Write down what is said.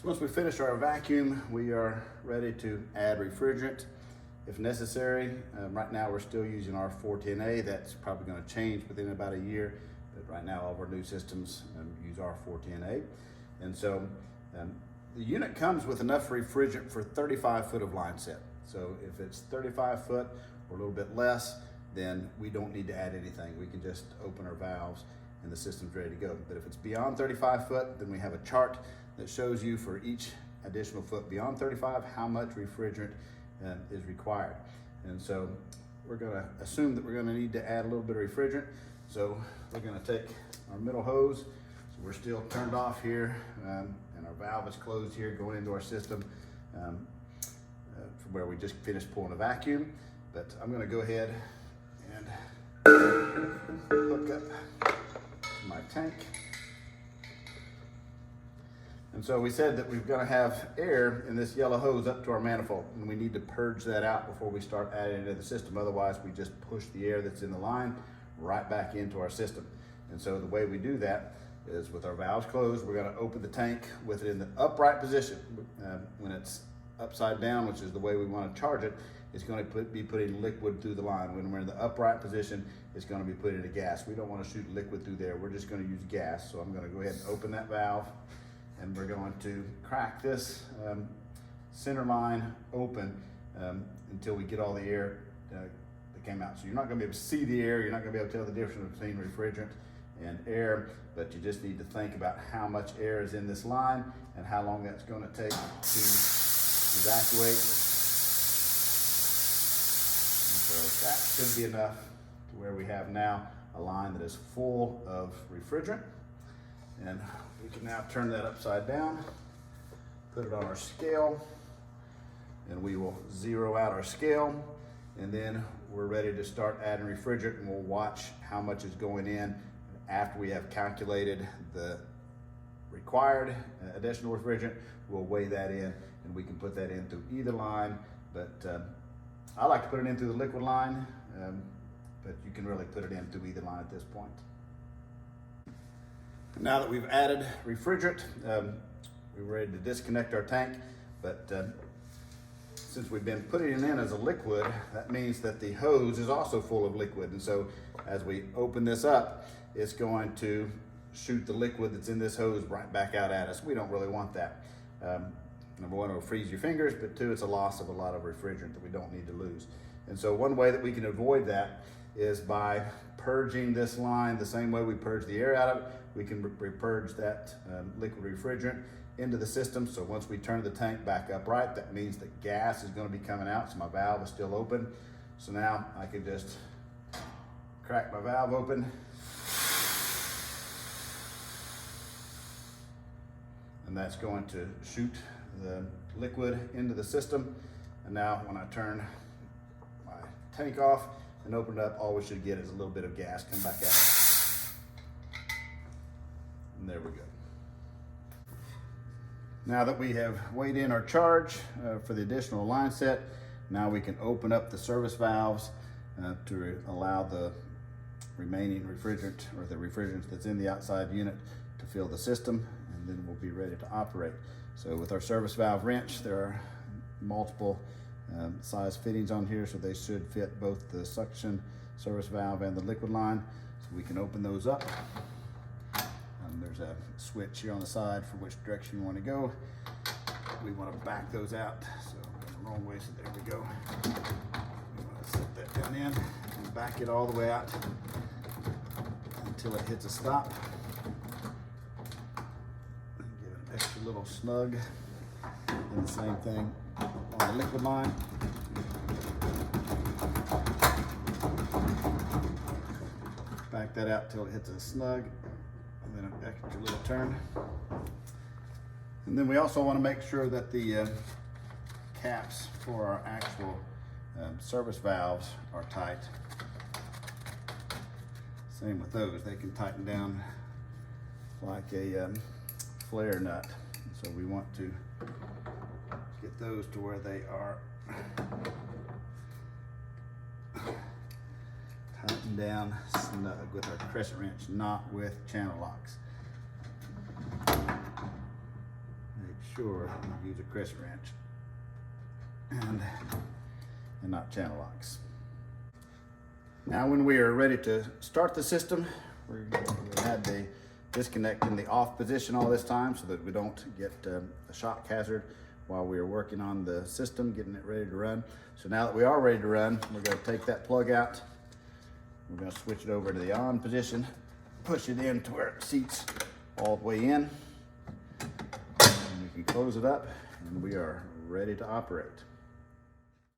So once we finish our vacuum, we are ready to add refrigerant if necessary. Right now we're still using our 410A. That's probably going to change within about a year, but right now all of our new systems use our 410A. And so the unit comes with enough refrigerant for 35 foot of line set. So if it's 35 foot or a little bit less, then we don't need to add anything. We can just open our valves and the system's ready to go. But if it's beyond 35 foot, then we have a chart that shows you for each additional foot beyond 35 how much refrigerant is required. And so we're gonna assume that we're gonna need to add a little bit of refrigerant. So we're gonna take our middle hose. So we're still turned off here and our valve is closed here going into our system from where we just finished pulling a vacuum. But I'm gonna go ahead and hook up to my tank. And so we said that we're gonna have air in this yellow hose up to our manifold, and we need to purge that out before we start adding it into the system. Otherwise, we just push the air that's in the line right back into our system. And so the way we do that is with our valves closed, we're gonna open the tank with it in the upright position. When it's upside down, which is the way we wanna charge it, it's gonna be putting liquid through the line. When we're in the upright position, it's gonna be putting a gas. We don't wanna shoot liquid through there. We're just gonna use gas. So I'm gonna go ahead and open that valve, and we're going to crack this center line open until we get all the air that came out. So you're not gonna be able to see the air, you're not gonna be able to tell the difference between refrigerant and air, but you just need to think about how much air is in this line and how long that's gonna take to evacuate. And so that should be enough to where we have now a line that is full of refrigerant. And we can now turn that upside down, put it on our scale, and we will zero out our scale. And then we're ready to start adding refrigerant, and we'll watch how much is going in. After we have calculated the required additional refrigerant, we'll weigh that in, and we can put that in through either line. But I like to put it in through the liquid line, but you can really put it in through either line at this point. Now that we've added refrigerant, we're ready to disconnect our tank, but since we've been putting it in as a liquid, that means that the hose is also full of liquid. And so as we open this up, it's going to shoot the liquid that's in this hose right back out at us. We don't really want that. Number one, it'll freeze your fingers, but two, it's a loss of a lot of refrigerant that we don't need to lose. And so one way that we can avoid that is by purging this line the same way we purge the air out of it. We can purge that liquid refrigerant into the system. So once we turn the tank back upright, that means that gas is going to be coming out. So my valve is still open. So now I can just crack my valve open. And that's going to shoot the liquid into the system. And now when I turn my tank off and open it up, all we should get is a little bit of gas come back out. And there we go. Now that we have weighed in our charge for the additional line set, now we can open up the service valves to allow the remaining refrigerant, or the refrigerant that's in the outside unit, to fill the system, and then we'll be ready to operate. So with our service valve wrench, there are multiple size fittings on here, so they should fit both the suction service valve and the liquid line. So we can open those up. There's a switch here on the side for which direction you want to go. We want to back those out, so I'm going the wrong way, so there we go. We want to set that down in and back it all the way out until it hits a stop. And give it an extra little snug. And the same thing on the liquid line. Back that out till it hits a snug. And then an extra little turn. And then we also want to make sure that the caps for our actual service valves are tight. Same with those, they can tighten down like a flare nut. So we want to get those to where they are tightened down snug with our crescent wrench, not with channel locks. Make sure you use a crescent wrench and not channel locks. Now when we are ready to start the system, we had the disconnect in the off position all this time so that we don't get a shock hazard while we are working on the system, getting it ready to run. So now that we are ready to run, we're going to take that plug out. We're going to switch it over to the on position, push it in to where it seats all the way in. And we can close it up and we are ready to operate.